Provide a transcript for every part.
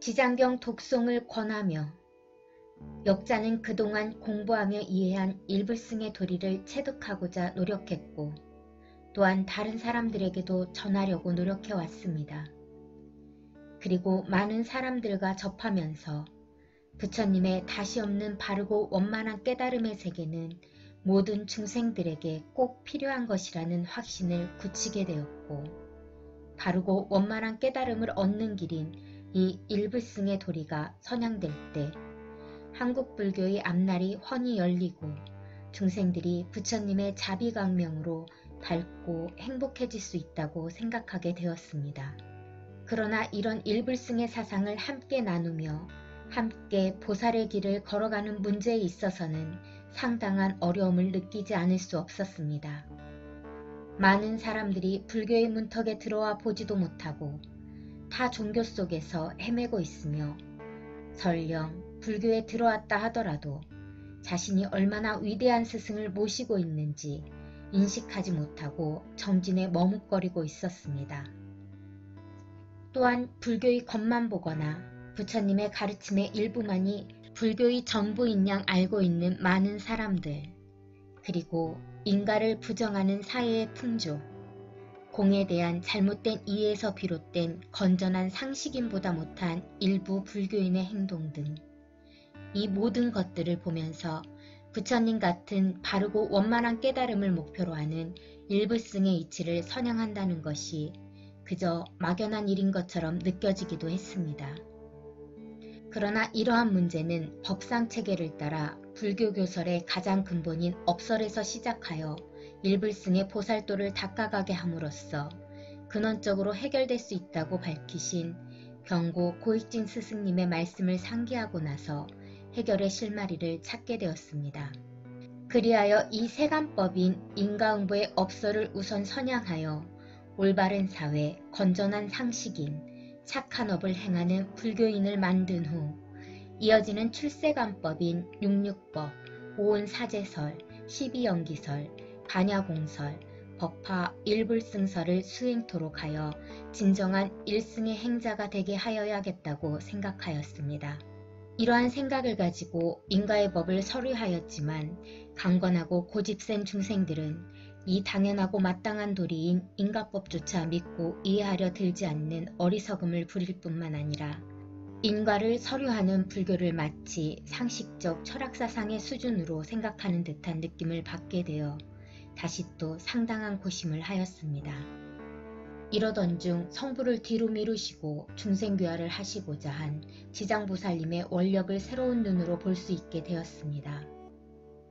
지장경 독송을 권하며 역자는 그동안 공부하며 이해한 일불승의 도리를 체득하고자 노력했고 또한 다른 사람들에게도 전하려고 노력해왔습니다. 그리고 많은 사람들과 접하면서 부처님의 다시 없는 바르고 원만한 깨달음의 세계는 모든 중생들에게 꼭 필요한 것이라는 확신을 굳히게 되었고 바르고 원만한 깨달음을 얻는 길인 이 일불승의 도리가 선양될 때 한국 불교의 앞날이 훤히 열리고 중생들이 부처님의 자비광명으로 밝고 행복해질 수 있다고 생각하게 되었습니다. 그러나 이런 일불승의 사상을 함께 나누며 함께 보살의 길을 걸어가는 문제에 있어서는 상당한 어려움을 느끼지 않을 수 없었습니다. 많은 사람들이 불교의 문턱에 들어와 보지도 못하고 타 종교 속에서 헤매고 있으며 설령 불교에 들어왔다 하더라도 자신이 얼마나 위대한 스승을 모시고 있는지 인식하지 못하고 정진에 머뭇거리고 있었습니다. 또한 불교의 겉만 보거나 부처님의 가르침의 일부만이 불교의 전부인 양 알고 있는 많은 사람들, 그리고 인가를 부정하는 사회의 풍조, 공에 대한 잘못된 이해에서 비롯된 건전한 상식인보다 못한 일부 불교인의 행동 등 이 모든 것들을 보면서 부처님 같은 바르고 원만한 깨달음을 목표로 하는 일불승의 이치를 선양한다는 것이 그저 막연한 일인 것처럼 느껴지기도 했습니다. 그러나 이러한 문제는 법상 체계를 따라 불교 교설의 가장 근본인 업설에서 시작하여 일불승의 보살도를 닦아가게 함으로써 근원적으로 해결될 수 있다고 밝히신 경고 고익진 스승님의 말씀을 상기하고 나서 해결의 실마리를 찾게 되었습니다. 그리하여 이 세간법인 인가응보의 업설을 우선 선양하여 올바른 사회, 건전한 상식인 착한 업을 행하는 불교인을 만든 후 이어지는 출세간법인 육육법, 오온사제설, 십이연기설, 반야공설, 법화 일불승설을 수행토록 하여 진정한 일승의 행자가 되게 하여야겠다고 생각하였습니다. 이러한 생각을 가지고 인가의 법을 서류하였지만 강건하고 고집센 중생들은 이 당연하고 마땅한 도리인 인가법조차 믿고 이해하려 들지 않는 어리석음을 부릴 뿐만 아니라 인가를 서류하는 불교를 마치 상식적 철학사상의 수준으로 생각하는 듯한 느낌을 받게 되어 다시 또 상당한 고심을 하였습니다. 이러던 중 성부를 뒤로 미루시고 중생교화를 하시고자 한 지장보살님의 원력을 새로운 눈으로 볼 수 있게 되었습니다.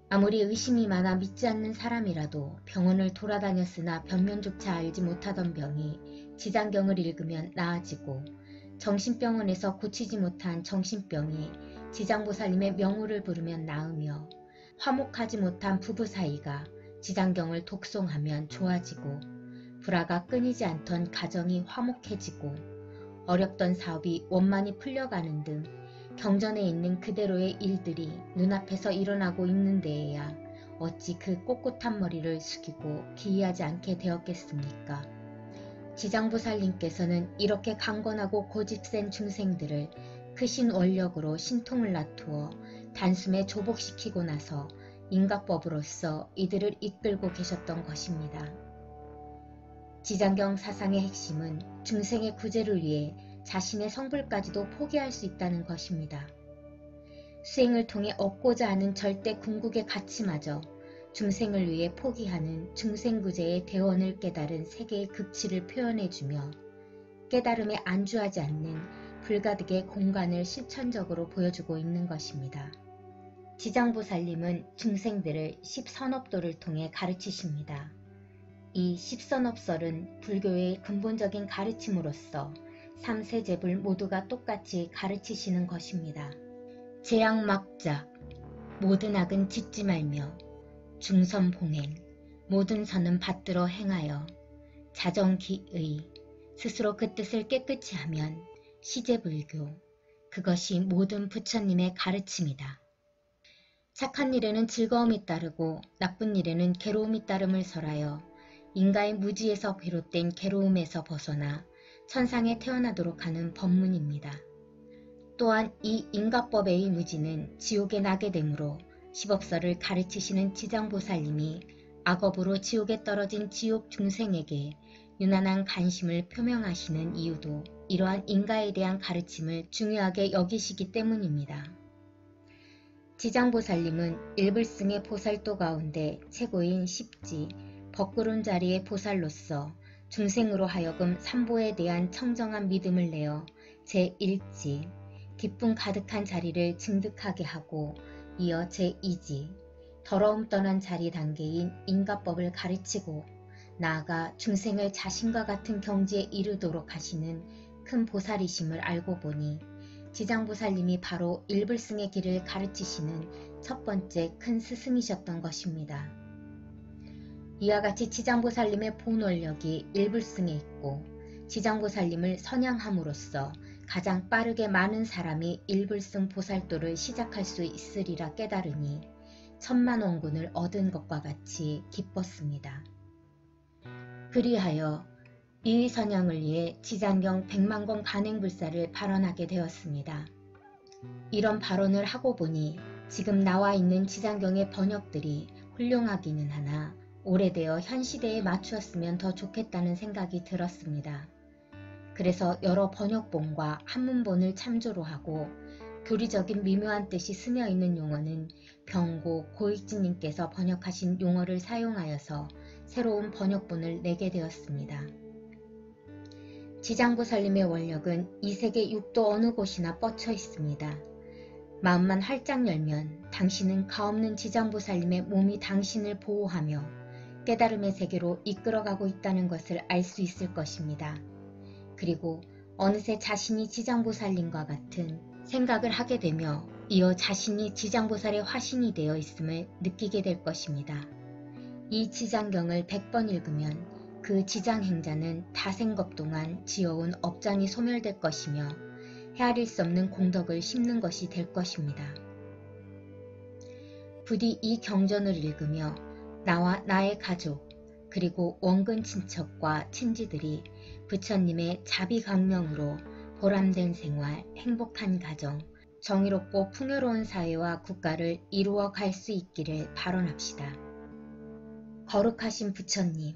아무리 의심이 많아 믿지 않는 사람이라도 병원을 돌아다녔으나 변면조차 알지 못하던 병이 지장경을 읽으면 나아지고 정신병원에서 고치지 못한 정신병이 지장보살님의 명호를 부르면 나으며 화목하지 못한 부부 사이가 지장경을 독송하면 좋아지고 불화가 끊이지 않던 가정이 화목해지고 어렵던 사업이 원만히 풀려가는 등 경전에 있는 그대로의 일들이 눈앞에서 일어나고 있는 데에야 어찌 그 꼿꼿한 머리를 숙이고 기이하지 않게 되었겠습니까? 지장보살님께서는 이렇게 강건하고 고집센 중생들을 크신 원력으로 신통을 나투어 단숨에 조복시키고 나서 인각법으로서 이들을 이끌고 계셨던 것입니다. 지장경 사상의 핵심은 중생의 구제를 위해 자신의 성불까지도 포기할 수 있다는 것입니다. 수행을 통해 얻고자 하는 절대 궁극의 가치마저 중생을 위해 포기하는 중생구제의 대원을 깨달은 세계의 극치를 표현해주며 깨달음에 안주하지 않는 불가득의 공간을 실천적으로 보여주고 있는 것입니다. 지장보살님은 중생들을 십선업도를 통해 가르치십니다. 이 십선업설은 불교의 근본적인 가르침으로서 삼세제불 모두가 똑같이 가르치시는 것입니다. 제약막작, 모든 악은 짓지 말며 중선봉행, 모든 선은 받들어 행하여 자정기의, 스스로 그 뜻을 깨끗이 하면 시제불교, 그것이 모든 부처님의 가르침이다. 착한 일에는 즐거움이 따르고 나쁜 일에는 괴로움이 따름을 설하여 인가의 무지에서 비롯된 괴로움에서 벗어나 천상에 태어나도록 하는 법문입니다. 또한 이 인가법의 무지는 지옥에 나게 되므로 십업설을 가르치시는 지장보살님이 악업으로 지옥에 떨어진 지옥 중생에게 유난한 관심을 표명하시는 이유도 이러한 인가에 대한 가르침을 중요하게 여기시기 때문입니다. 지장보살님은 일불승의 보살도 가운데 최고인 십지, 법구름 자리의 보살로서 중생으로 하여금 삼보에 대한 청정한 믿음을 내어 제1지, 기쁨 가득한 자리를 증득하게 하고 이어 제2지, 더러움 떠난 자리 단계인 인가법을 가르치고 나아가 중생을 자신과 같은 경지에 이르도록 하시는 큰 보살이심을 알고 보니 지장보살님이 바로 일불승의 길을 가르치시는 첫 번째 큰 스승이셨던 것입니다. 이와 같이 지장보살님의 본원력이 일불승에 있고 지장보살님을 선양함으로써 가장 빠르게 많은 사람이 일불승 보살도를 시작할 수 있으리라 깨달으니 천만원군을 얻은 것과 같이 기뻤습니다. 그리하여 이 선양을 위해 지장경 백만권 간행불사를 발언하게 되었습니다. 이런 발언을 하고 보니 지금 나와 있는 지장경의 번역들이 훌륭하기는 하나 오래되어 현 시대에 맞추었으면 더 좋겠다는 생각이 들었습니다. 그래서 여러 번역본과 한문본을 참조로 하고 교리적인 미묘한 뜻이 스며있는 용어는 병고 고익진님께서 번역하신 용어를 사용하여서 새로운 번역본을 내게 되었습니다. 지장보살님의 원력은 이 세계 육도 어느 곳이나 뻗쳐 있습니다. 마음만 활짝 열면 당신은 가없는 지장보살님의 몸이 당신을 보호하며 깨달음의 세계로 이끌어가고 있다는 것을 알 수 있을 것입니다. 그리고 어느새 자신이 지장보살님과 같은 생각을 하게 되며 이어 자신이 지장보살의 화신이 되어 있음을 느끼게 될 것입니다. 이 지장경을 100번 읽으면 그 지장행자는 다생겁 동안 지어온 업장이 소멸될 것이며 헤아릴 수 없는 공덕을 심는 것이 될 것입니다. 부디 이 경전을 읽으며 나와 나의 가족 그리고 원근 친척과 친지들이 부처님의 자비강령으로 보람된 생활, 행복한 가정, 정의롭고 풍요로운 사회와 국가를 이루어 갈 수 있기를 발언합시다. 거룩하신 부처님,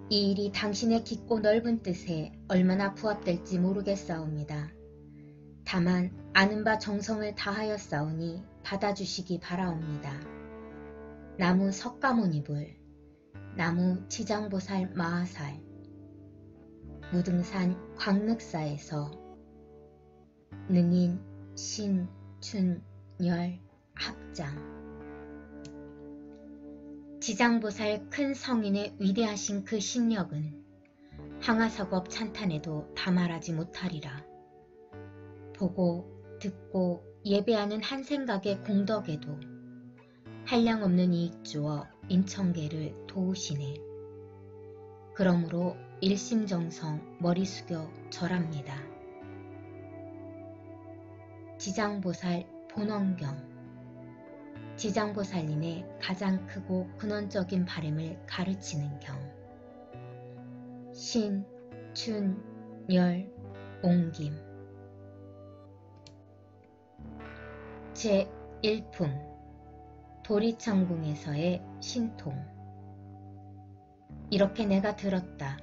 이 일이 당신의 깊고 넓은 뜻에 얼마나 부합될지 모르겠사옵니다. 다만 아는 바 정성을 다하였사오니 받아주시기 바라옵니다. 나무 석가모니불, 나무 지장보살 마하살, 무등산 광륵사에서 능인 신춘열 합장. 지장보살 큰 성인의 위대하신 그 신력은 항아석업 찬탄에도 다말하지 못하리라. 보고 듣고 예배하는 한 생각의 공덕에도 한량없는 이익 주어 인천계를 도우시네. 그러므로 일심정성 머리 숙여 절합니다. 지장보살 본원경. 지장보살님의 가장 크고 근원적인 바램을 가르치는 경. 신, 춘, 열, 옹김. 제1품 도리천궁에서의 신통. 이렇게 내가 들었다.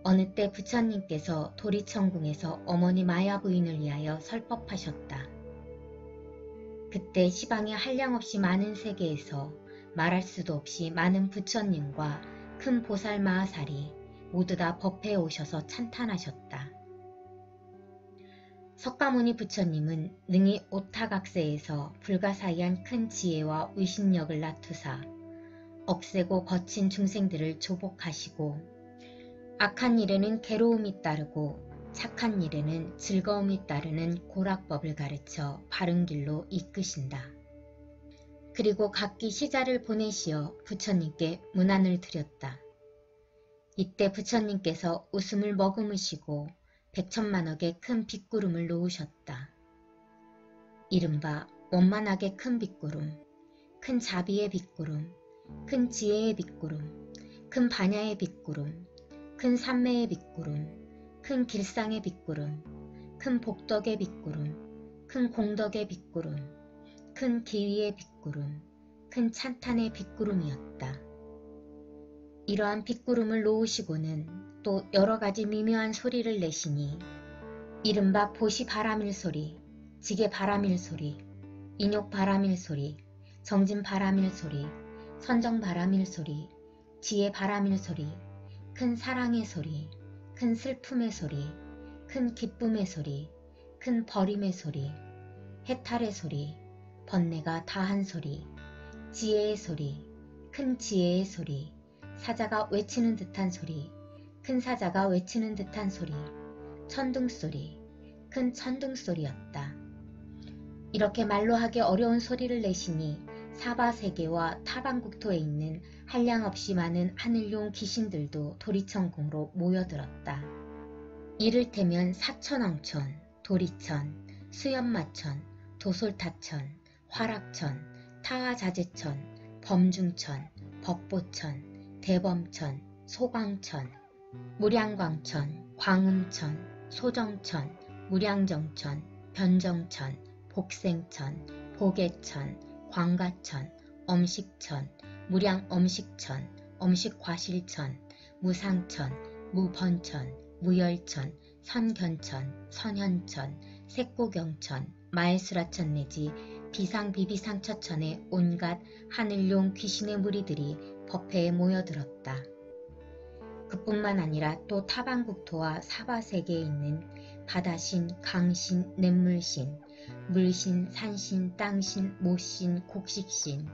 어느 때 부처님께서 도리천궁에서 어머니 마야 부인을 위하여 설법하셨다. 그때 시방의 한량없이 많은 세계에서 말할 수도 없이 많은 부처님과 큰 보살 마하살이 모두 다 법회에 오셔서 찬탄하셨다. 석가모니 부처님은 능히 오타각세에서 불가사의한 큰 지혜와 위신력을 나투사 억세고 거친 중생들을 조복하시고 악한 일에는 괴로움이 따르고 착한 일에는 즐거움이 따르는 고락법을 가르쳐 바른 길로 이끄신다. 그리고 각기 시자를 보내시어 부처님께 문안을 드렸다. 이때 부처님께서 웃음을 머금으시고 100천만억의 큰 빗구름을 놓으셨다. 이른바 원만하게 큰 빗구름, 큰 자비의 빗구름, 큰 지혜의 빗구름, 큰 반야의 빗구름, 큰 삼매의 빗구름, 큰 길상의 빗구름, 큰 복덕의 빗구름, 큰 공덕의 빗구름, 큰 기위의 빗구름, 큰 찬탄의 빗구름이었다. 이러한 빗구름을 놓으시고는 또 여러가지 미묘한 소리를 내시니 이른바 보시 바람일 소리, 지게 바람일 소리, 인욕 바람일 소리, 정진 바람일 소리, 선정 바람일 소리, 지혜 바람일 소리, 큰 사랑의 소리, 큰 슬픔의 소리, 큰 기쁨의 소리, 큰 버림의 소리, 해탈의 소리, 번뇌가 다한 소리, 지혜의 소리, 큰 지혜의 소리, 사자가 외치는 듯한 소리, 큰 사자가 외치는 듯한 소리, 천둥소리, 큰 천둥소리였다. 이렇게 말로 하기 어려운 소리를 내시니 사바세계와 타방국토에 있는 한량없이 많은 하늘용 귀신들도 도리천궁으로 모여들었다. 이를테면 사천왕천, 도리천, 수연마천, 도솔타천, 화락천, 타화자재천, 범중천, 법보천, 대범천, 소광천, 무량광천, 광음천, 소정천, 무량정천, 변정천, 복생천, 복애천, 광가천, 엄식천, 무량엄식천, 엄식과실천, 무상천, 무번천, 무열천, 선견천, 선현천, 색고경천, 마해수라천 내지 비상비비상처천의 온갖 하늘용 귀신의 무리들이 법회에 모여들었다. 그뿐만 아니라 또 타방국토와 사바세계에 있는 바다신, 강신, 냇물신, 물신, 산신, 땅신, 모신, 곡식신,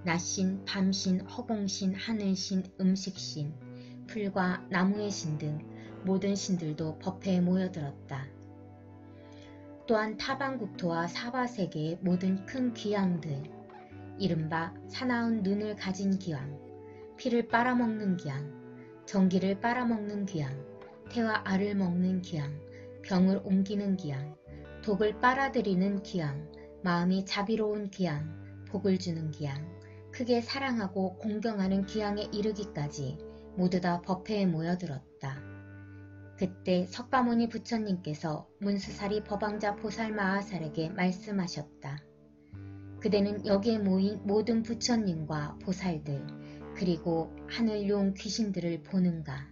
낮신, 밤신, 허공신, 하늘신, 음식신, 풀과 나무의 신 등 모든 신들도 법회에 모여들었다. 또한 타방국토와 사바세계의 모든 큰 귀양들, 이른바 사나운 눈을 가진 기왕, 피를 빨아먹는 기왕, 전기를 빨아먹는 기왕, 태와 알을 먹는 기왕, 병을 옮기는 기왕, 독을 빨아들이는 기왕, 마음이 자비로운 기왕, 복을 주는 기왕, 크게 사랑하고 공경하는 기왕에 이르기까지 모두 다 법회에 모여들었다. 그때 석가모니 부처님께서 문수사리 법왕자 보살 마하살에게 말씀하셨다. 그대는 여기에 모인 모든 부처님과 보살들 그리고 하늘용 귀신들을 보는가?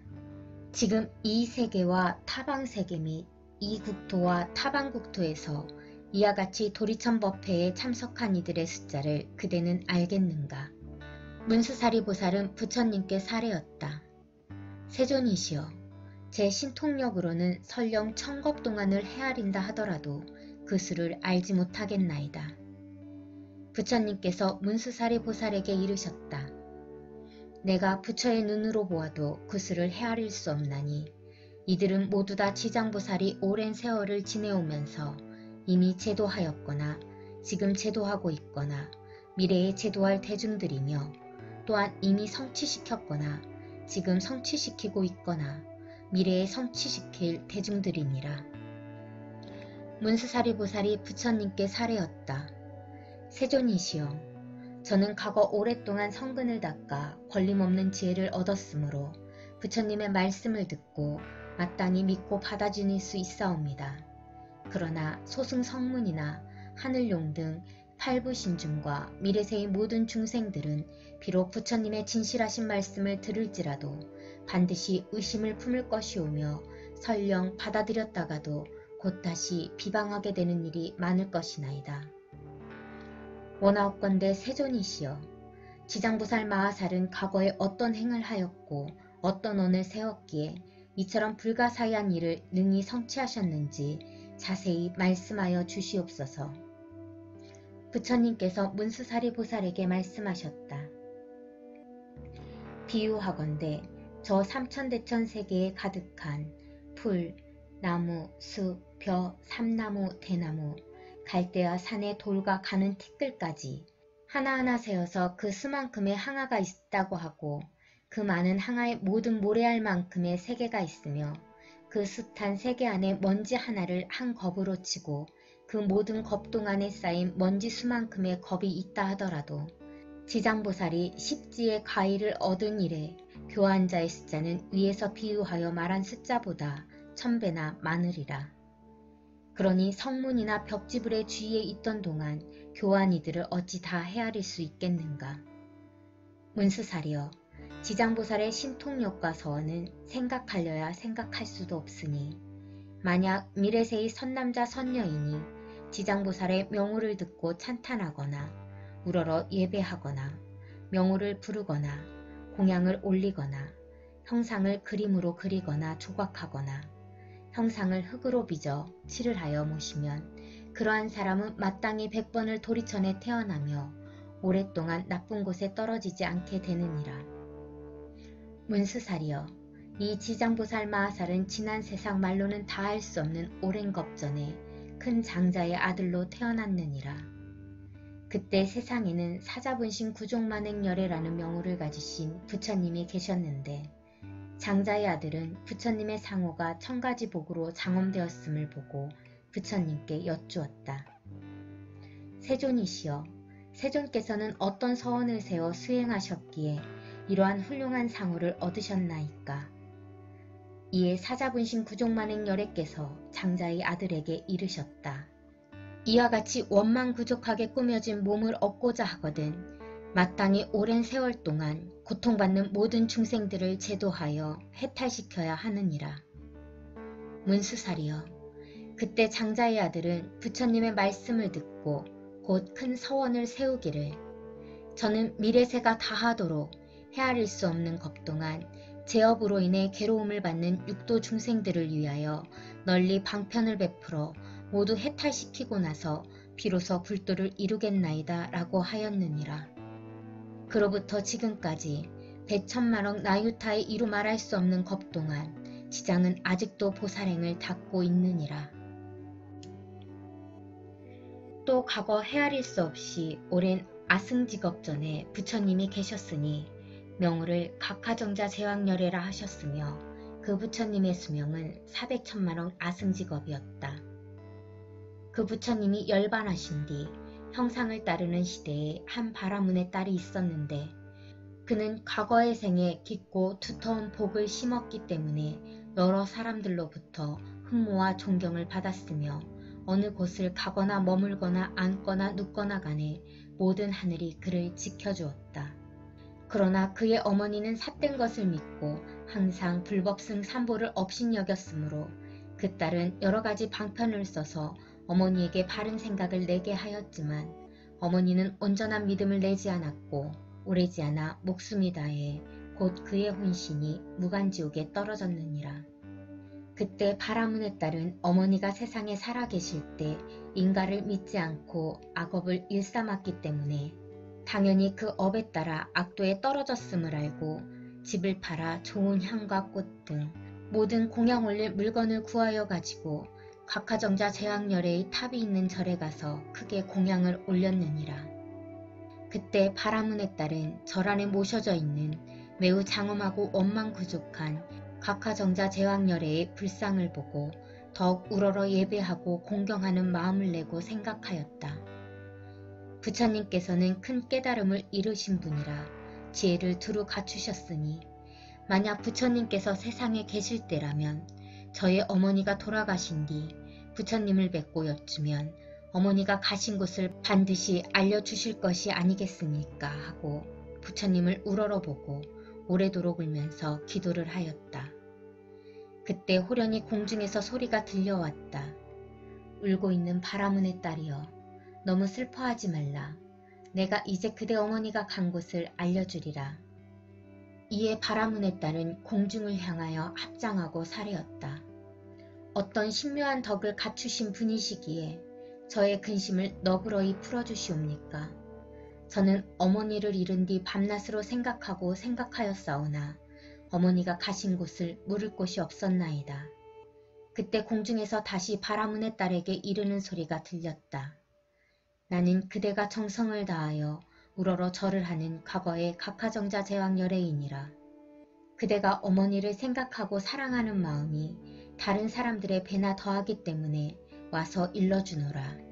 지금 이 세계와 타방세계 및 이 국토와 타방국토에서 이와 같이 도리천 법회에 참석한 이들의 숫자를 그대는 알겠는가? 문수사리 보살은 부처님께 사례였다. 세존이시여, 제 신통력으로는 설령 천겁 동안을 헤아린다 하더라도 그 수를 알지 못하겠나이다. 부처님께서 문수사리 보살에게 이르셨다. 내가 부처의 눈으로 보아도 그 수를 헤아릴 수 없나니 이들은 모두 다 지장보살이 오랜 세월을 지내오면서 이미 제도하였거나 지금 제도하고 있거나 미래에 제도할 대중들이며 또한 이미 성취시켰거나 지금 성취시키고 있거나 미래에 성취시킬 대중들이니라. 문수사리 보살이 부처님께 사례였다. 세존이시여, 저는 과거 오랫동안 성근을 닦아 권림없는 지혜를 얻었으므로 부처님의 말씀을 듣고 마땅히 믿고 받아주실 수 있사옵니다. 그러나 소승성문이나 하늘용 등 팔부신중과 미래세의 모든 중생들은 비록 부처님의 진실하신 말씀을 들을지라도 반드시 의심을 품을 것이오며 설령 받아들였다가도 곧 다시 비방하게 되는 일이 많을 것이나이다. 원하옵건대 세존이시여, 지장보살 마하살은 과거에 어떤 행을 하였고 어떤 원을 세웠기에 이처럼 불가사의한 일을 능히 성취하셨는지 자세히 말씀하여 주시옵소서. 부처님께서 문수사리 보살에게 말씀하셨다. 비유하건대 저 삼천대천 세계에 가득한 풀, 나무, 숲, 벼, 삼나무, 대나무, 갈대와 산의 돌과 가는 티끌까지 하나하나 세어서 그 수만큼의 항아가 있다고 하고 그 많은 항아의 모든 모래알 만큼의 세계가 있으며 그 숱한 세계 안에 먼지 하나를 한 겁으로 치고 그 모든 겁동 안에 쌓인 먼지 수만큼의 겁이 있다 하더라도 지장보살이 십지의 과일을 얻은 이래 교환 자의 숫자는 위에서 비유하여 말한 숫자보다 1000배나 많으리라. 그러니 성문이나 벽지불의 주위에 있던 동안 교환 이들을 어찌 다 헤아릴 수 있겠는가. 문수살이여, 지장보살의 신통력과 서원은 생각하려야 생각할 수도 없으니 만약 미래세의 선남자 선녀이니 지장보살의 명호를 듣고 찬탄하거나 우러러 예배하거나 명호를 부르거나 공양을 올리거나 형상을 그림으로 그리거나 조각하거나 형상을 흙으로 빚어 칠을 하여 모시면 그러한 사람은 마땅히 100번을 도리천에 태어나며 오랫동안 나쁜 곳에 떨어지지 않게 되느니라. 문수살이여, 이 지장보살 마하살은 지난 세상 말로는 다할 수 없는 오랜 겁전에 큰 장자의 아들로 태어났느니라. 그때 세상에는 사자분신 구족만행열애라는 명호를 가지신 부처님이 계셨는데 장자의 아들은 부처님의 상호가 천가지 복으로 장엄되었음을 보고 부처님께 여쭈었다. 세존이시여, 세존께서는 어떤 서원을 세워 수행하셨기에 이러한 훌륭한 상호를 얻으셨나이까. 이에 사자분신 구족만행열애께서 장자의 아들에게 이르셨다. 이와 같이 원망구족하게 꾸며진 몸을 얻고자 하거든 마땅히 오랜 세월 동안 고통받는 모든 중생들을 제도하여 해탈시켜야 하느니라. 문수살이여, 그때 장자의 아들은 부처님의 말씀을 듣고 곧 큰 서원을 세우기를 저는 미래세가 다하도록 헤아릴 수 없는 겁 동안 제업으로 인해 괴로움을 받는 육도 중생들을 위하여 널리 방편을 베풀어 모두 해탈시키고 나서 비로소 불도를 이루겠나이다 라고 하였느니라. 그로부터 지금까지 백천만억 나유타의 이루 말할 수 없는 겁 동안 지장은 아직도 보살행을 닦고 있느니라. 또 과거 헤아릴 수 없이 오랜 아승직업전에 부처님이 계셨으니 명호를 각하정자 제왕열애라 하셨으며 그 부처님의 수명은 400천만억 아승직업이었다. 그 부처님이 열반하신 뒤 형상을 따르는 시대에 한 바라문의 딸이 있었는데 그는 과거의 생에 깊고 두터운 복을 심었기 때문에 여러 사람들로부터 흠모와 존경을 받았으며 어느 곳을 가거나 머물거나 앉거나 눕거나 간에 모든 하늘이 그를 지켜주었다. 그러나 그의 어머니는 삿된 것을 믿고 항상 불법승 삼보를 업신여겼으므로 그 딸은 여러 가지 방편을 써서 어머니에게 바른 생각을 내게 하였지만 어머니는 온전한 믿음을 내지 않았고 오래지 않아 목숨이 다해 곧 그의 혼신이 무간지옥에 떨어졌느니라. 그때 바라문의 딸은 어머니가 세상에 살아계실 때 인가를 믿지 않고 악업을 일삼았기 때문에 당연히 그 업에 따라 악도에 떨어졌음을 알고 집을 팔아 좋은 향과 꽃 등 모든 공양 올릴 물건을 구하여 가지고 각하정자 제왕열애의 탑이 있는 절에 가서 크게 공양을 올렸느니라. 그때 바라문의 딸은 절 안에 모셔져 있는 매우 장엄하고 원망구족한 각하정자 제왕열애의 불상을 보고 더욱 우러러 예배하고 공경하는 마음을 내고 생각하였다. 부처님께서는 큰 깨달음을 이루신 분이라 지혜를 두루 갖추셨으니 만약 부처님께서 세상에 계실 때라면 저의 어머니가 돌아가신 뒤 부처님을 뵙고 여쭈면 어머니가 가신 곳을 반드시 알려주실 것이 아니겠습니까 하고 부처님을 우러러보고 오래도록 울면서 기도를 하였다. 그때 호련히 공중에서 소리가 들려왔다. 울고 있는 바라문의 딸이여, 너무 슬퍼하지 말라. 내가 이제 그대 어머니가 간 곳을 알려주리라. 이에 바라문의 딸은 공중을 향하여 합장하고 사례었다. 어떤 신묘한 덕을 갖추신 분이시기에 저의 근심을 너그러이 풀어주시옵니까? 저는 어머니를 잃은 뒤 밤낮으로 생각하고 생각하였사오나 어머니가 가신 곳을 물을 곳이 없었나이다. 그때 공중에서 다시 바라문의 딸에게 이르는 소리가 들렸다. 나는 그대가 정성을 다하여 우러러 절을 하는 과거의 각하정자 제왕열애이니라. 그대가 어머니를 생각하고 사랑하는 마음이 다른 사람들의 배나 더하기 때문에 와서 일러주노라.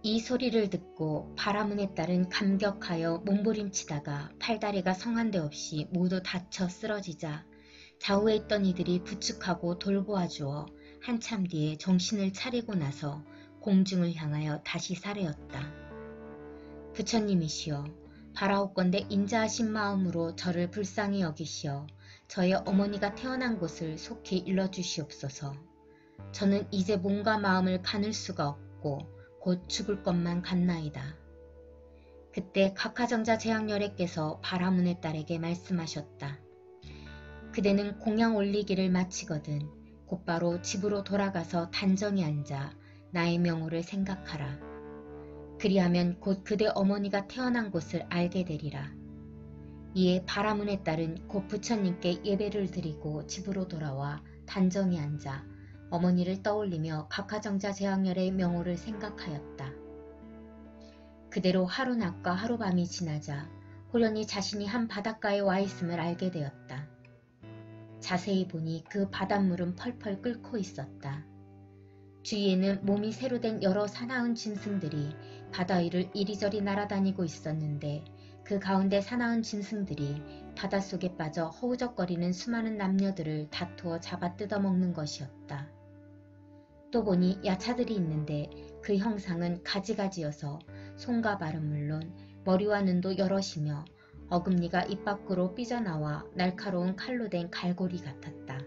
이 소리를 듣고 바라문의 딸은 감격하여 몸부림치다가 팔다리가 성한 데 없이 모두 다쳐 쓰러지자 좌우에 있던 이들이 부축하고 돌보아주어 한참 뒤에 정신을 차리고 나서 공중을 향하여 다시 사례었다. 부처님이시여, 바라옵건대 인자하신 마음으로 저를 불쌍히 여기시어 저의 어머니가 태어난 곳을 속히 일러주시옵소서. 저는 이제 몸과 마음을 가눌 수가 없고 곧 죽을 것만 같나이다. 그때 각하정자 제왕열애께서 바라문의 딸에게 말씀하셨다. 그대는 공양 올리기를 마치거든 곧바로 집으로 돌아가서 단정히 앉아 나의 명호를 생각하라. 그리하면 곧 그대 어머니가 태어난 곳을 알게 되리라. 이에 바라문의 딸은 곧 부처님께 예배를 드리고 집으로 돌아와 단정히 앉아 어머니를 떠올리며 각하정자 제왕열의 명호를 생각하였다. 그대로 하루낮과 하루밤이 지나자 호련히 자신이 한 바닷가에 와 있음을 알게 되었다. 자세히 보니 그 바닷물은 펄펄 끓고 있었다. 주위에는 몸이 새로 된 여러 사나운 짐승들이 바다 위를 이리저리 날아다니고 있었는데 그 가운데 사나운 짐승들이 바닷속에 빠져 허우적거리는 수많은 남녀들을 다투어 잡아 뜯어먹는 것이었다. 또 보니 야차들이 있는데 그 형상은 가지가지여서 손과 발은 물론 머리와 눈도 여럿이며 어금니가 입 밖으로 삐져나와 날카로운 칼로 된 갈고리 같았다.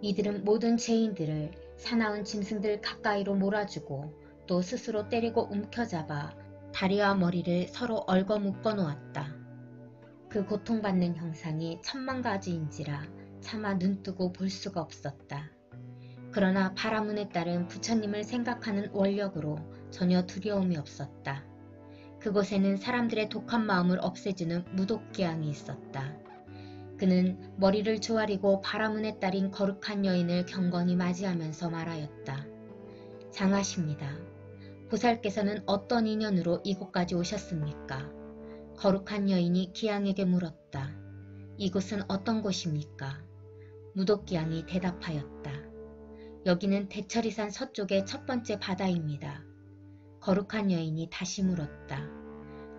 이들은 모든 죄인들을 사나운 짐승들 가까이로 몰아주고 또 스스로 때리고 움켜잡아 다리와 머리를 서로 얽어 묶어 놓았다. 그 고통받는 형상이 천만 가지인지라 차마 눈뜨고 볼 수가 없었다. 그러나 바라문의 딸은 부처님을 생각하는 원력으로 전혀 두려움이 없었다. 그곳에는 사람들의 독한 마음을 없애주는 무독기양이 있었다. 그는 머리를 조아리고 바라문의 딸인 거룩한 여인을 경건히 맞이하면서 말하였다. 장하십니다. 보살께서는 어떤 인연으로 이곳까지 오셨습니까? 거룩한 여인이 기양에게 물었다. 이곳은 어떤 곳입니까? 무독기양이 대답하였다. 여기는 대처리산 서쪽의 첫 번째 바다입니다. 거룩한 여인이 다시 물었다.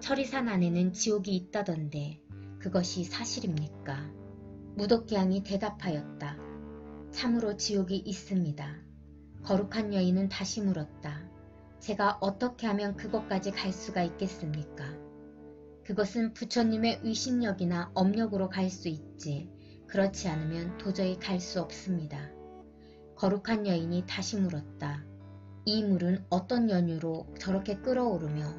처리산 안에는 지옥이 있다던데 그것이 사실입니까? 무독기양이 대답하였다. 참으로 지옥이 있습니다. 거룩한 여인은 다시 물었다. 제가 어떻게 하면 그곳까지 갈 수가 있겠습니까? 그것은 부처님의 위신력이나 업력으로 갈 수 있지 그렇지 않으면 도저히 갈 수 없습니다. 거룩한 여인이 다시 물었다. 이 물은 어떤 연유로 저렇게 끓어오르며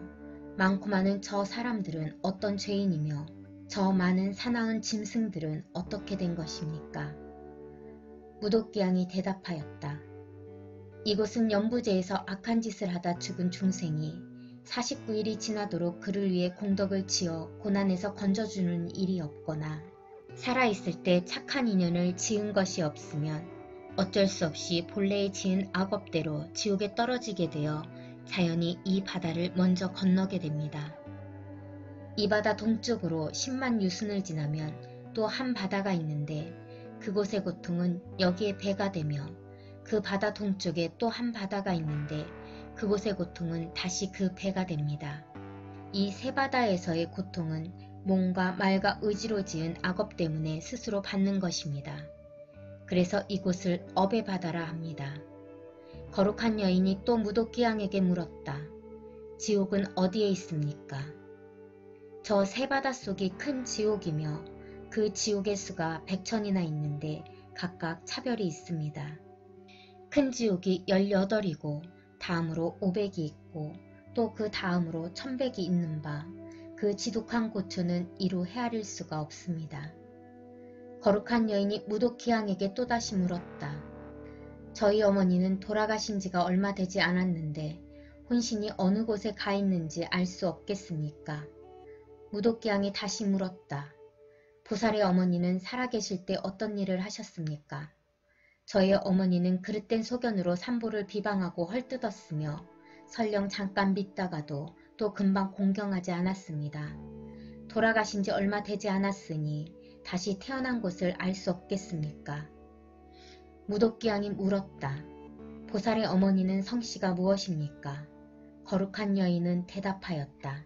많고 많은 저 사람들은 어떤 죄인이며 저 많은 사나운 짐승들은 어떻게 된 것입니까? 무독기양이 대답하였다. 이곳은 연부제에서 악한 짓을 하다 죽은 중생이 49일이 지나도록 그를 위해 공덕을 지어 고난에서 건져주는 일이 없거나 살아있을 때 착한 인연을 지은 것이 없으면 어쩔 수 없이 본래에 지은 악업대로 지옥에 떨어지게 되어 자연히 이 바다를 먼저 건너게 됩니다. 이 바다 동쪽으로 10만 유순을 지나면 또 한 바다가 있는데 그곳의 고통은 여기에 배가 되며 그 바다 동쪽에 또 한 바다가 있는데 그곳의 고통은 다시 그 배가 됩니다. 이 세 바다에서의 고통은 몸과 말과 의지로 지은 악업 때문에 스스로 받는 것입니다. 그래서 이곳을 업의 바다라 합니다. 거룩한 여인이 또 무독기양에게 물었다. 지옥은 어디에 있습니까? 저 세 바다 속이 큰 지옥이며 그 지옥의 수가 100천이나 있는데 각각 차별이 있습니다. 큰 지옥이 18이고 다음으로 500이 있고 또 그 다음으로 1100이 있는 바 그 지독한 고초는 이루 헤아릴 수가 없습니다. 거룩한 여인이 무독기양에게 또다시 물었다. 저희 어머니는 돌아가신 지가 얼마 되지 않았는데 혼신이 어느 곳에 가 있는지 알 수 없겠습니까? 무독기양이 다시 물었다. 보살의 어머니는 살아계실 때 어떤 일을 하셨습니까? 저희 어머니는 그릇된 소견으로 산보를 비방하고 헐뜯었으며 설령 잠깐 믿다가도 또 금방 공경하지 않았습니다. 돌아가신 지 얼마 되지 않았으니 다시 태어난 곳을 알 수 없겠습니까? 무독기양이 물었다. 보살의 어머니는 성씨가 무엇입니까? 거룩한 여인은 대답하였다.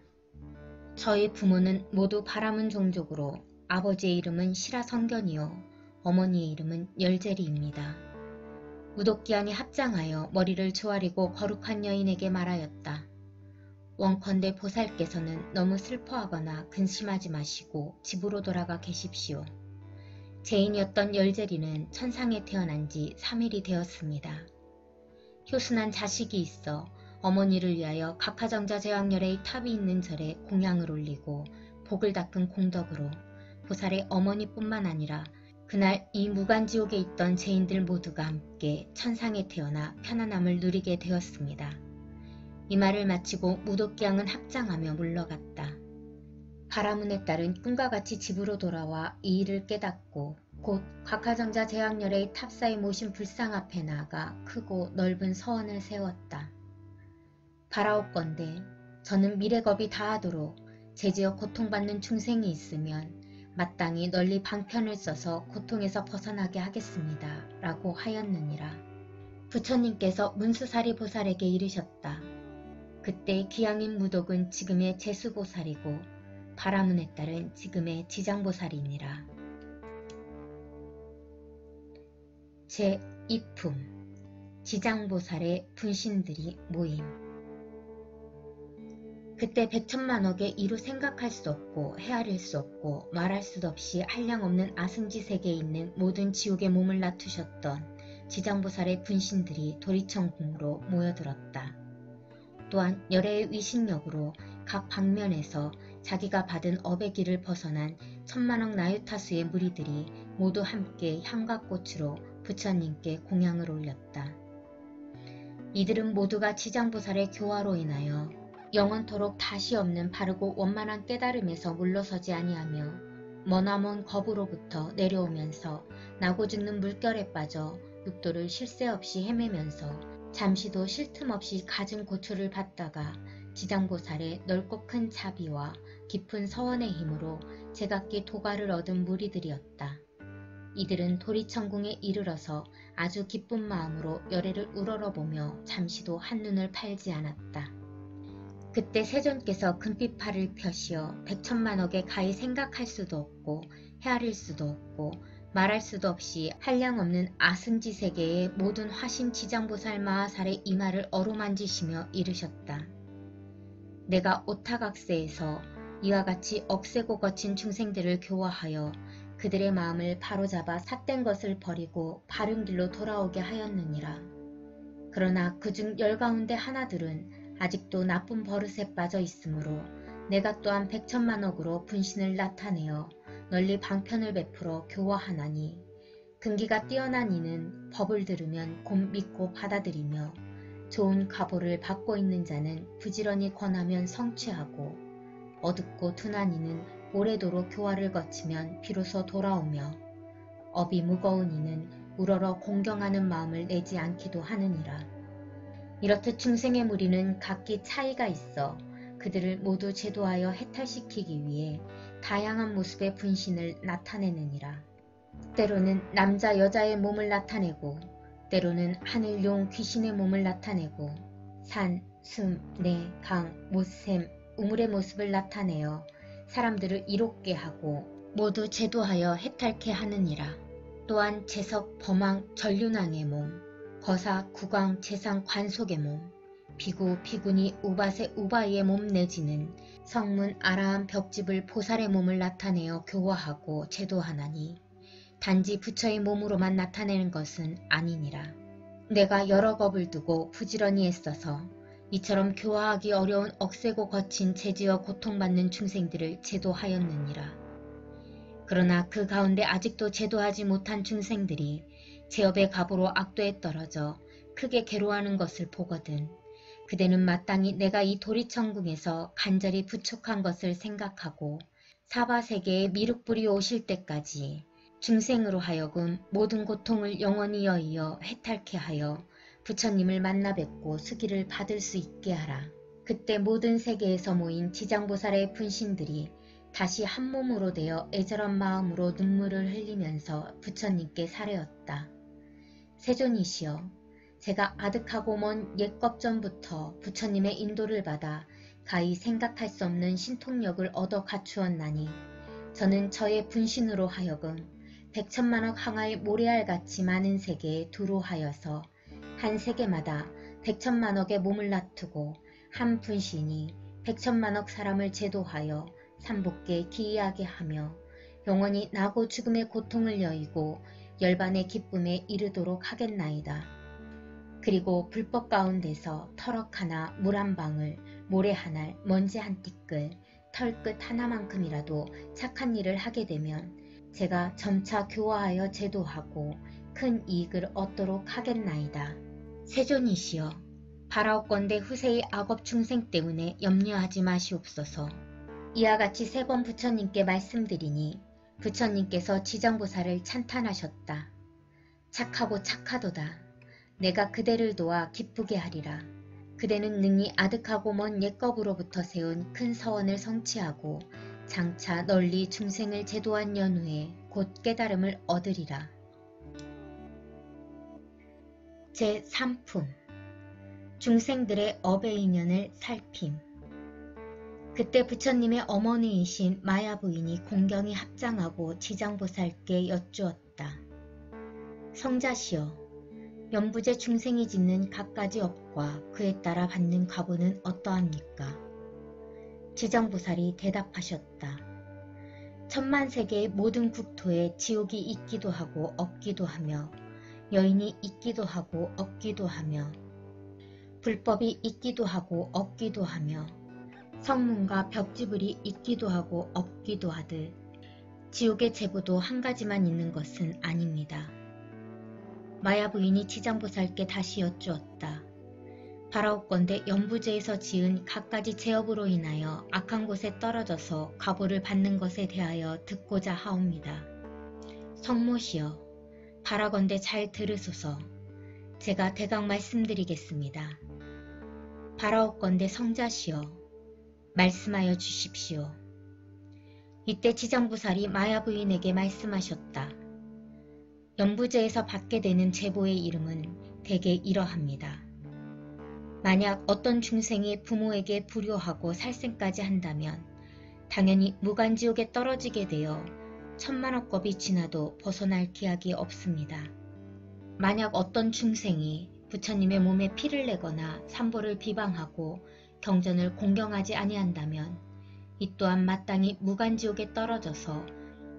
저희 부모는 모두 바라문 종족으로 아버지의 이름은 시라성견이요 어머니의 이름은 열제리입니다. 무독기한이 합장하여 머리를 조아리고 거룩한 여인에게 말하였다. 원컨대 보살께서는 너무 슬퍼하거나 근심하지 마시고 집으로 돌아가 계십시오. 죄인이었던 열제리는 천상에 태어난 지 3일이 되었습니다. 효순한 자식이 있어 어머니를 위하여 각하정자 제왕열의 탑이 있는 절에 공양을 올리고 복을 닦은 공덕으로 보살의 어머니뿐만 아니라 그날 이 무간지옥에 있던 죄인들 모두가 함께 천상에 태어나 편안함을 누리게 되었습니다. 이 말을 마치고 무독기양은 합장하며 물러갔다. 바라문에 따른 꿈과 같이 집으로 돌아와 이 일을 깨닫고 곧 각하정자 제왕열의 탑사에 모신 불상 앞에 나아가 크고 넓은 서원을 세웠다. 바라옵건대 저는 미래겁이 다하도록 제지어 고통받는 중생이 있으면 마땅히 널리 방편을 써서 고통에서 벗어나게 하겠습니다. 라고 하였느니라. 부처님께서 문수사리 보살에게 이르셨다. 그때 기양인 무독은 지금의 제수보살이고 바라문에 따른 지금의 지장보살이니라. 제2품 지장보살의 분신들이 모임. 그때 백천만억의 이루 생각할 수 없고 헤아릴 수 없고 말할 수도 없이 한량없는 아승지 세계에 있는 모든 지옥의 몸을 낳으셨던 지장보살의 분신들이 도리천궁으로 모여들었다. 또한 열애의 위신력으로 각 방면에서 자기가 받은 업의 길을 벗어난 천만억 나유타수의 무리들이 모두 함께 향과 꽃으로 부처님께 공양을 올렸다. 이들은 모두가 지장보살의 교화로 인하여 영원토록 다시 없는 바르고 원만한 깨달음에서 물러서지 아니하며 머나먼 겁으로부터 내려오면서 나고 죽는 물결에 빠져 육도를 쉴 새 없이 헤매면서 잠시도 쉴 틈 없이 갖은 고초를 받다가 지장보살의 넓고 큰 자비와 깊은 서원의 힘으로 제각기 도가를 얻은 무리들이었다. 이들은 도리천궁에 이르러서 아주 기쁜 마음으로 열애를 우러러보며 잠시도 한눈을 팔지 않았다. 그때 세존께서 금빛팔을 펴시어 백천만억에 가히 생각할 수도 없고 헤아릴 수도 없고 말할 수도 없이 한량없는 아승지 세계의 모든 화신 지장보살 마하살의 이마를 어루만지시며 이르셨다. 내가 오타각세에서 이와 같이 억세고 거친 중생들을 교화하여 그들의 마음을 바로잡아 삿된 것을 버리고 바른 길로 돌아오게 하였느니라. 그러나 그중 열 가운데 하나들은 아직도 나쁜 버릇에 빠져 있으므로 내가 또한 백천만억으로 분신을 나타내어 널리 방편을 베풀어 교화하나니 근기가 뛰어난 이는 법을 들으면 곧 믿고 받아들이며 좋은 가보를 받고 있는 자는 부지런히 권하면 성취하고 어둡고 둔한 이는 오래도록 교화를 거치면 비로소 돌아오며 업이 무거운 이는 우러러 공경하는 마음을 내지 않기도 하느니라. 이렇듯 중생의 무리는 각기 차이가 있어 그들을 모두 제도하여 해탈시키기 위해 다양한 모습의 분신을 나타내느니라. 때로는 남자 여자의 몸을 나타내고 때로는 하늘 용 귀신의 몸을 나타내고 산, 숨, 내, 강, 못샘, 우물의 모습을 나타내어 사람들을 이롭게 하고 모두 제도하여 해탈케 하느니라. 또한 재석, 범왕, 전륜왕의 몸, 거사, 국왕, 재상, 관속의 몸, 비구, 비구니, 우바세, 우바이의 몸 내지는 성문, 아라한 벽집을 보살의 몸을 나타내어 교화하고 제도하나니 단지 부처의 몸으로만 나타내는 것은 아니니라. 내가 여러 겁을 두고 부지런히 애써서 이처럼 교화하기 어려운 억세고 거친 재지어 고통받는 중생들을 제도하였느니라. 그러나 그 가운데 아직도 제도하지 못한 중생들이 제업의 갑으로 악도에 떨어져 크게 괴로워하는 것을 보거든 그대는 마땅히 내가 이 도리천궁에서 간절히 부촉한 것을 생각하고 사바세계에 미륵불이 오실 때까지 중생으로 하여금 모든 고통을 영원히 여의어 해탈케 하여 부처님을 만나 뵙고 수기를 받을 수 있게 하라. 그때 모든 세계에서 모인 지장보살의 분신들이 다시 한 몸으로 되어 애절한 마음으로 눈물을 흘리면서 부처님께 사례었다. 세존이시여, 제가 아득하고 먼 옛겁전부터 부처님의 인도를 받아 가히 생각할 수 없는 신통력을 얻어 갖추었나니 저는 저의 분신으로 하여금 백천만억 항하의 모래알같이 많은 세계에 두루 하여서 한 세계마다 백천만억의 몸을 놔두고 한 분신이 백천만억 사람을 제도하여 삼복계 기이하게 하며 영원히 나고 죽음의 고통을 여의고 열반의 기쁨에 이르도록 하겠나이다. 그리고 불법 가운데서 터럭 하나, 물 한 방울, 모래 한 알, 먼지 한 티끌, 털끝 하나만큼이라도 착한 일을 하게 되면 제가 점차 교화하여 제도하고 큰 이익을 얻도록 하겠나이다. 세존이시여, 바라옵건대 후세의 악업 중생 때문에 염려하지 마시옵소서. 이와 같이 3번 부처님께 말씀드리니 부처님께서 지정보살을 찬탄하셨다. 착하고 착하도다. 내가 그대를 도와 기쁘게 하리라. 그대는 능히 아득하고 먼 옛겁으로부터 세운 큰 서원을 성취하고 장차 널리 중생을 제도한 연후에 곧 깨달음을 얻으리라. 제3품 중생들의 업의 인연을 살핌. 그때 부처님의 어머니이신 마야 부인이 공경히 합장하고 지장보살께 여쭈었다. 성자시여, 연부제 중생이 짓는 갖가지 업과 그에 따라 받는 과보는 어떠합니까? 지정보살이 대답하셨다. 천만세계의 모든 국토에 지옥이 있기도 하고 없기도 하며 여인이 있기도 하고 없기도 하며 불법이 있기도 하고 없기도 하며 성문과 벽지불이 있기도 하고 없기도 하듯 지옥의 제보도 한 가지만 있는 것은 아닙니다. 마야 부인이 지장보살께 다시 여쭈었다. 바라옵건대 연부제에서 지은 갖가지 제업으로 인하여 악한 곳에 떨어져서 과보를 받는 것에 대하여 듣고자 하옵니다. 성모시여, 바라건대 잘 들으소서. 제가 대강 말씀드리겠습니다. 바라옵건대 성자시여, 말씀하여 주십시오. 이때 지정보살이 마야 부인에게 말씀하셨다. 연부제에서 받게 되는 제보의 이름은 대개 이러합니다. 만약 어떤 중생이 부모에게 불효하고 살생까지 한다면 당연히 무간지옥에 떨어지게 되어 천만억 겁이 지나도 벗어날 기약이 없습니다. 만약 어떤 중생이 부처님의 몸에 피를 내거나 삼보를 비방하고 경전을 공경하지 아니한다면 이 또한 마땅히 무간지옥에 떨어져서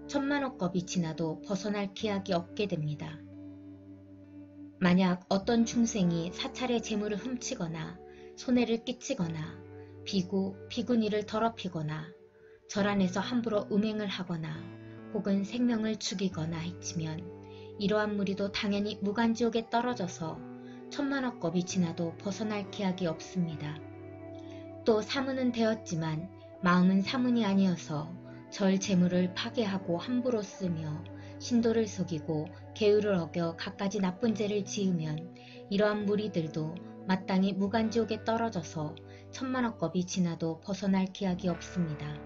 천만억 겁이 지나도 벗어날 기약이 없게 됩니다. 만약 어떤 중생이 사찰의 재물을 훔치거나 손해를 끼치거나 비구니를 더럽히거나 절 안에서 함부로 음행을 하거나 혹은 생명을 죽이거나 해치면 이러한 무리도 당연히 무간지옥에 떨어져서 천만억 겁이 지나도 벗어날 기약이 없습니다. 또 사문은 되었지만 마음은 사문이 아니어서 절 재물을 파괴하고 함부로 쓰며 신도를 속이고 계율을 어겨 갖가지 나쁜 죄를 지으면 이러한 무리들도 마땅히 무간지옥에 떨어져서 천만억 겁이 지나도 벗어날 기약이 없습니다.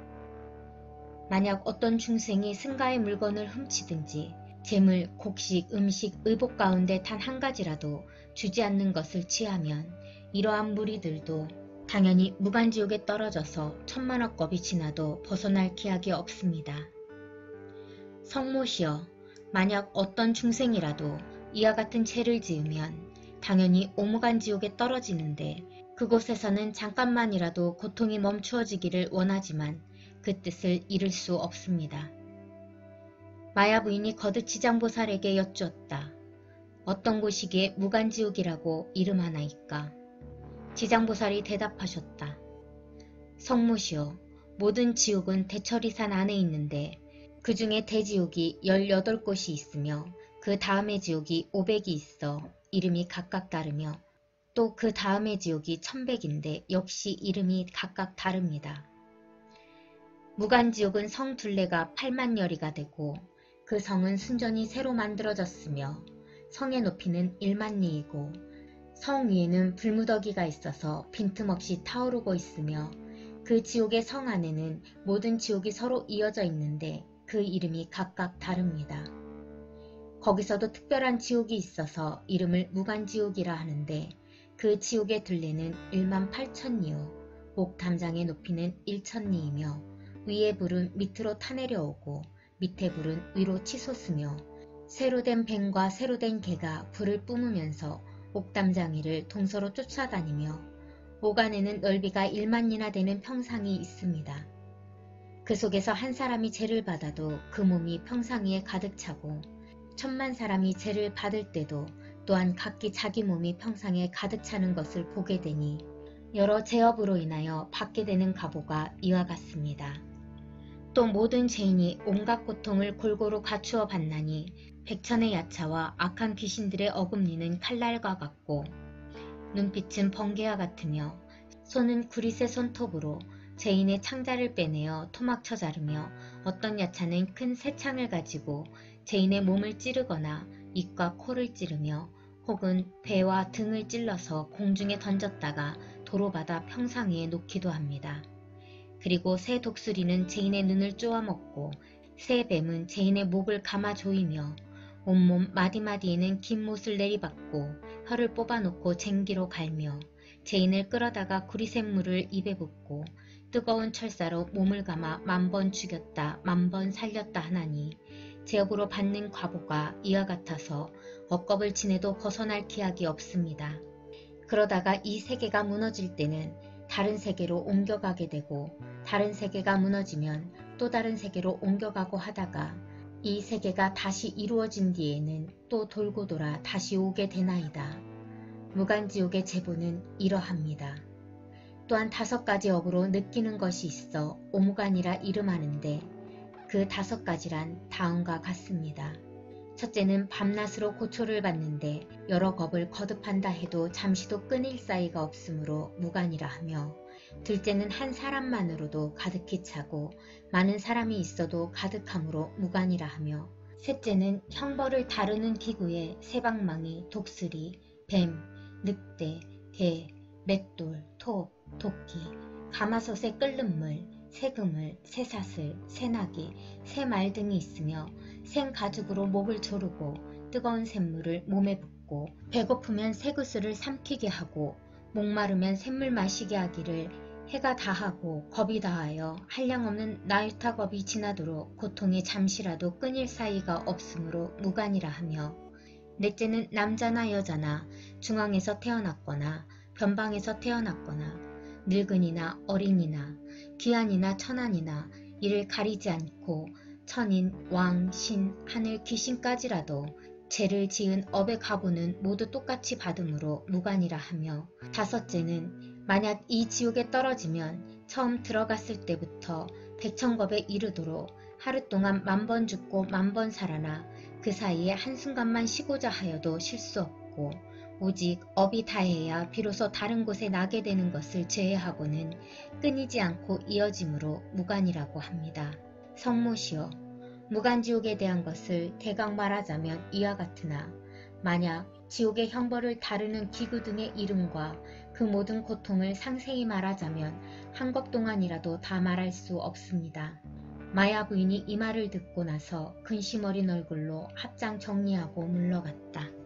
만약 어떤 중생이 승가의 물건을 훔치든지 재물, 곡식, 음식, 의복 가운데 단 한 가지라도 주지 않는 것을 취하면 이러한 무리들도 당연히 무간지옥에 떨어져서 천만억 겁이 지나도 벗어날 기약이 없습니다. 성모시여, 만약 어떤 중생이라도 이와 같은 죄를 지으면 당연히 오무간지옥에 떨어지는데 그곳에서는 잠깐만이라도 고통이 멈추어지기를 원하지만 그 뜻을 이룰 수 없습니다. 마야 부인이 거듭 지장보살에게 여쭈었다. 어떤 곳이기에 무간지옥이라고 이름하나이까? 지장보살이 대답하셨다. 성모시여, 모든 지옥은 대처리산 안에 있는데 그 중에 대지옥이 18곳이 있으며 그 다음의 지옥이 500이 있어 이름이 각각 다르며 또 그 다음의 지옥이 1100인데 역시 이름이 각각 다릅니다. 무간지옥은 성 둘레가 8만여리가 되고 그 성은 순전히 새로 만들어졌으며 성의 높이는 1만리이고 성 위에는 불무더기가 있어서 빈틈없이 타오르고 있으며 그 지옥의 성 안에는 모든 지옥이 서로 이어져 있는데 그 이름이 각각 다릅니다. 거기서도 특별한 지옥이 있어서 이름을 무간지옥이라 하는데 그 지옥의 둘레는 18,000리요 목 담장의 높이는 1,000리이며 위의 불은 밑으로 타내려오고 밑에 불은 위로 치솟으며 새로 된 뱀과 새로 된 개가 불을 뿜으면서 옥담장이를 동서로 쫓아다니며 옥안에는 넓이가 1만리나 되는 평상이 있습니다. 그 속에서 한 사람이 죄를 받아도 그 몸이 평상 위에 가득 차고 1000만 사람이 죄를 받을 때도 또한 각기 자기 몸이 평상에 가득 차는 것을 보게 되니 여러 죄업으로 인하여 받게 되는 가보가 이와 같습니다. 또 모든 죄인이 온갖 고통을 골고루 갖추어 받나니 백천의 야차와 악한 귀신들의 어금니는 칼날과 같고 눈빛은 번개와 같으며 손은 구릿의 손톱으로 죄인의 창자를 빼내어 토막쳐 자르며 어떤 야차는 큰 새창을 가지고 죄인의 몸을 찌르거나 입과 코를 찌르며 혹은 배와 등을 찔러서 공중에 던졌다가 도로받아 평상 위에 놓기도 합니다. 그리고 새 독수리는 죄인의 눈을 쪼아먹고 새 뱀은 죄인의 목을 감아 조이며 온몸 마디마디에는 긴 못을 내리받고 혀를 뽑아놓고 쟁기로 갈며 죄인을 끌어다가 구리샘물을 입에 붓고 뜨거운 철사로 몸을 감아 10,000번 죽였다 10,000번 살렸다 하나니 죄업으로 받는 과보가 이와 같아서 억겁을 지내도 벗어날 기약이 없습니다. 그러다가 이 세계가 무너질 때는 다른 세계로 옮겨가게 되고 다른 세계가 무너지면 또 다른 세계로 옮겨가고 하다가 이 세계가 다시 이루어진 뒤에는 또 돌고 돌아 다시 오게 되나이다. 무간지옥의 제보는 이러합니다. 또한 5가지 업으로 느끼는 것이 있어 오무간이라 이름하는데 그 5가지란 다음과 같습니다. 첫째는 밤낮으로 고초를 받는데 여러 겁을 거듭한다 해도 잠시도 끊일 사이가 없으므로 무간이라 하며 둘째는 한 사람만으로도 가득히 차고 많은 사람이 있어도 가득함으로 무간이라 하며 셋째는 형벌을 다루는 기구에 새방망이, 독수리, 뱀, 늑대, 개, 맷돌, 톱, 도끼, 가마솥에 끓는 물, 새그물, 새사슬, 새나기, 새말 등이 있으며 생가죽으로 목을 조르고 뜨거운 샘물을 몸에 붓고 배고프면 새구슬을 삼키게 하고 목마르면 샘물 마시게 하기를 해가 다하고 겁이 다하여 한량없는 나유타 겁이 지나도록 고통이 잠시라도 끊일 사이가 없으므로 무간이라 하며 넷째는 남자나 여자나 중앙에서 태어났거나 변방에서 태어났거나 늙은이나 어린이나 귀한이나 천한이나 이를 가리지 않고 천인, 왕, 신, 하늘, 귀신까지라도 죄를 지은 업의 가보는 모두 똑같이 받음으로 무간이라 하며 다섯째는 만약 이 지옥에 떨어지면 처음 들어갔을 때부터 백천겁에 이르도록 하루 동안 10,000번 죽고 10,000번 살아나 그 사이에 한순간만 쉬고자 하여도 쉴 수 없고 오직 업이 다해야 비로소 다른 곳에 나게 되는 것을 제외하고는 끊이지 않고 이어짐으로 무간이라고 합니다. 성모시여, 무간지옥에 대한 것을 대강 말하자면 이와 같으나 만약 지옥의 형벌을 다루는 기구 등의 이름과 그 모든 고통을 상세히 말하자면 한 것 동안이라도 다 말할 수 없습니다. 마야 부인이 이 말을 듣고 나서 근심 어린 얼굴로 합장 정리하고 물러갔다.